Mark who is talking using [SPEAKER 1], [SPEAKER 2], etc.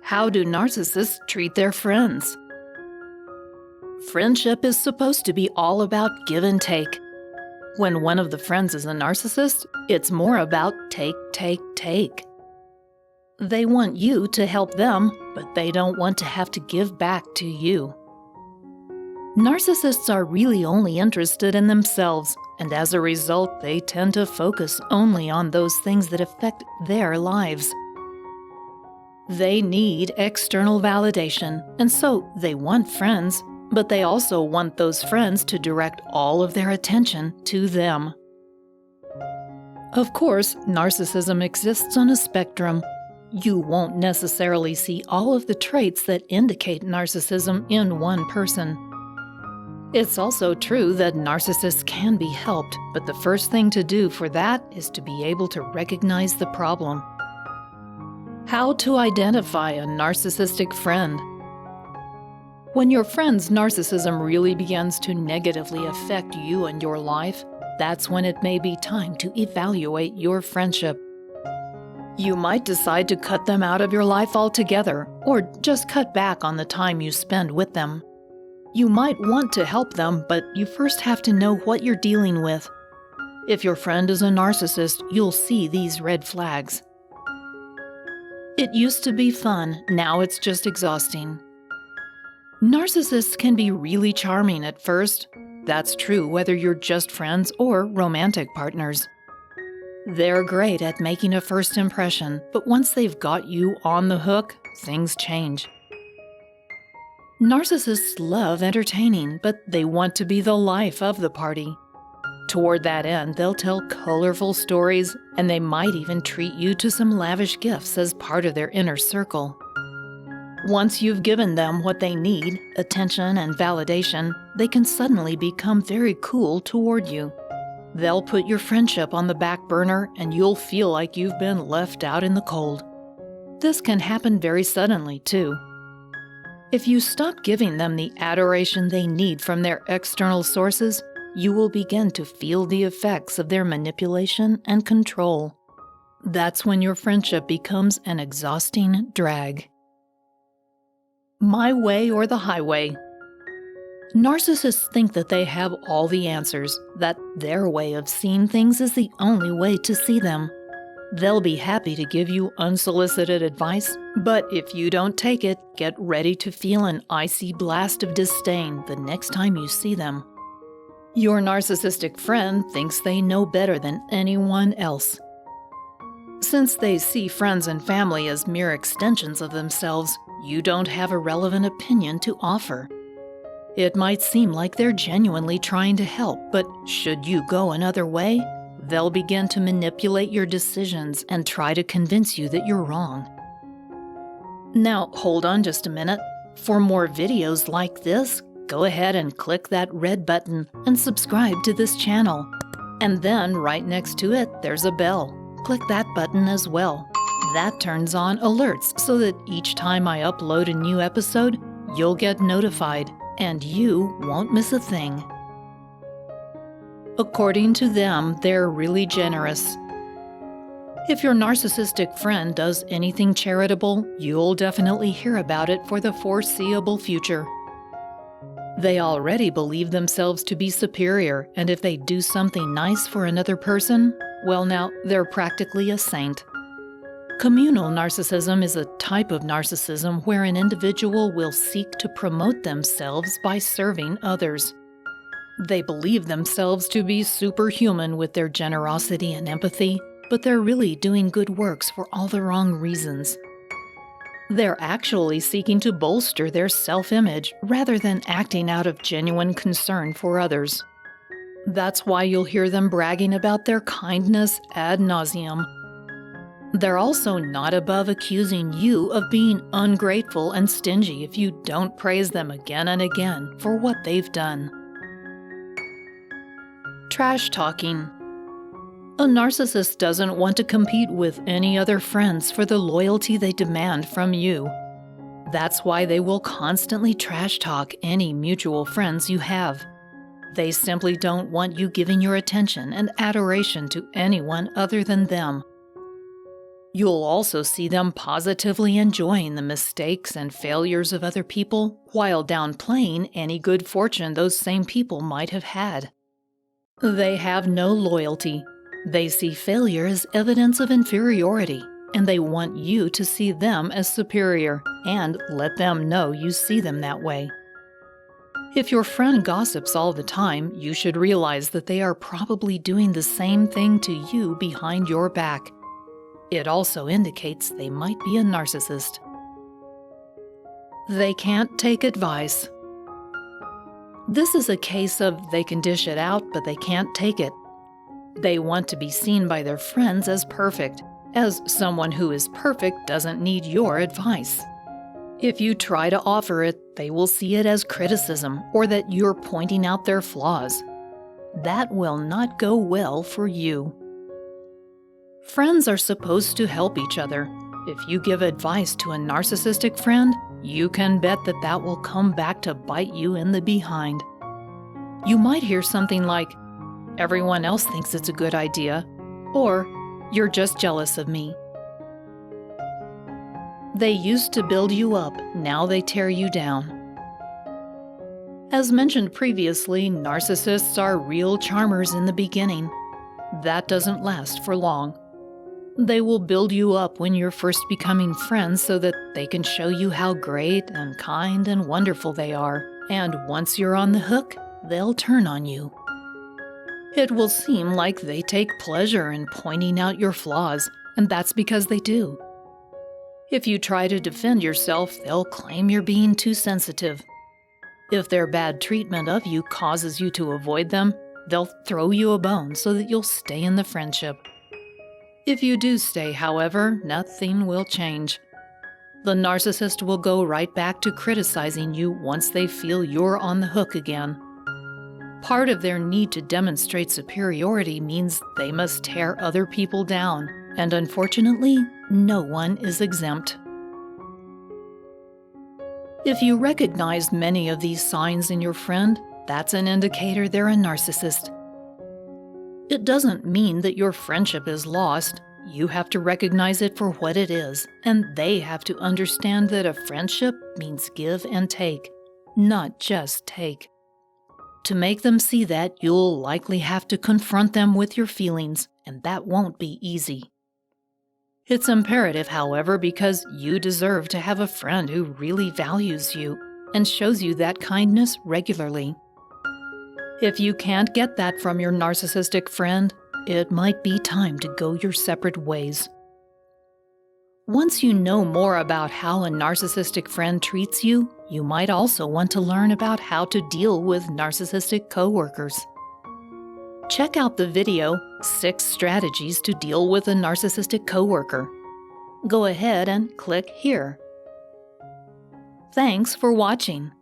[SPEAKER 1] How do narcissists treat their friends? Friendship is supposed to be all about give and take. When one of the friends is a narcissist, it's more about take, take, take. They want you to help them, but they don't want to have to give back to you. Narcissists are really only interested in themselves, and as a result, they tend to focus only on those things that affect their lives. They need external validation, and so they want friends, but they also want those friends to direct all of their attention to them. Of course, narcissism exists on a spectrum. You won't necessarily see all of the traits that indicate narcissism in one person. It's also true that narcissists can be helped, but the first thing to do for that is to be able to recognize the problem. How to identify a narcissistic friend? When your friend's narcissism really begins to negatively affect you and your life, that's when it may be time to evaluate your friendship. You might decide to cut them out of your life altogether, or just cut back on the time you spend with them. You might want to help them, but you first have to know what you're dealing with. If your friend is a narcissist, you'll see these red flags. It used to be fun, now it's just exhausting. Narcissists can be really charming at first. That's true whether you're just friends or romantic partners. They're great at making a first impression, but once they've got you on the hook, things change. Narcissists love entertaining, but they want to be the life of the party. Toward that end, they'll tell colorful stories, and they might even treat you to some lavish gifts as part of their inner circle. Once you've given them what they need, attention and validation, they can suddenly become very cool toward you. They'll put your friendship on the back burner, and you'll feel like you've been left out in the cold. This can happen very suddenly, too. If you stop giving them the adoration they need from their external sources, you will begin to feel the effects of their manipulation and control. That's when your friendship becomes an exhausting drag. My way or the highway. Narcissists think that they have all the answers, that their way of seeing things is the only way to see them. They'll be happy to give you unsolicited advice, but if you don't take it, get ready to feel an icy blast of disdain the next time you see them. Your narcissistic friend thinks they know better than anyone else. Since they see friends and family as mere extensions of themselves, you don't have a relevant opinion to offer. It might seem like they're genuinely trying to help, but should you go another way, they'll begin to manipulate your decisions and try to convince you that you're wrong. Now, hold on just a minute. For more videos like this, go ahead and click that red button and subscribe to this channel. And then, right next to it, there's a bell. Click that button as well. That turns on alerts so that each time I upload a new episode, you'll get notified, and you won't miss a thing. According to them, they're really generous. If your narcissistic friend does anything charitable, you'll definitely hear about it for the foreseeable future. They already believe themselves to be superior, and if they do something nice for another person, well now, they're practically a saint. Communal narcissism is a type of narcissism where an individual will seek to promote themselves by serving others. They believe themselves to be superhuman with their generosity and empathy, but they're really doing good works for all the wrong reasons. They're actually seeking to bolster their self-image rather than acting out of genuine concern for others. That's why you'll hear them bragging about their kindness ad nauseum. They're also not above accusing you of being ungrateful and stingy if you don't praise them again and again for what they've done. Trash talking. A narcissist doesn't want to compete with any other friends for the loyalty they demand from you. That's why they will constantly trash talk any mutual friends you have. They simply don't want you giving your attention and adoration to anyone other than them. You'll also see them positively enjoying the mistakes and failures of other people while downplaying any good fortune those same people might have had. They have no loyalty. They see failure as evidence of inferiority, and they want you to see them as superior and let them know you see them that way. If your friend gossips all the time, you should realize that they are probably doing the same thing to you behind your back. It also indicates they might be a narcissist. They can't take advice. This is a case of they can dish it out, but they can't take it. They want to be seen by their friends as perfect, as someone who is perfect doesn't need your advice. If you try to offer it, they will see it as criticism or that you're pointing out their flaws. That will not go well for you. Friends are supposed to help each other. If you give advice to a narcissistic friend, you can bet that that will come back to bite you in the behind. You might hear something like, "Everyone else thinks it's a good idea," or "You're just jealous of me." They used to build you up, now they tear you down. As mentioned previously, narcissists are real charmers in the beginning. That doesn't last for long. They will build you up when you're first becoming friends so that they can show you how great and kind and wonderful they are, and once you're on the hook, they'll turn on you. It will seem like they take pleasure in pointing out your flaws, and that's because they do. If you try to defend yourself, they'll claim you're being too sensitive. If their bad treatment of you causes you to avoid them, they'll throw you a bone so that you'll stay in the friendship. If you do stay, however, nothing will change. The narcissist will go right back to criticizing you once they feel you're on the hook again. Part of their need to demonstrate superiority means they must tear other people down, and unfortunately, no one is exempt. If you recognize many of these signs in your friend, that's an indicator they're a narcissist. It doesn't mean that your friendship is lost. You have to recognize it for what it is, and they have to understand that a friendship means give and take, not just take. To make them see that, you'll likely have to confront them with your feelings, and that won't be easy. It's imperative, however, because you deserve to have a friend who really values you and shows you that kindness regularly. If you can't get that from your narcissistic friend, it might be time to go your separate ways. Once you know more about how a narcissistic friend treats you, you might also want to learn about how to deal with narcissistic coworkers. Check out the video, 6 Strategies to Deal with a Narcissistic Coworker. Go ahead and click here. Thanks for watching.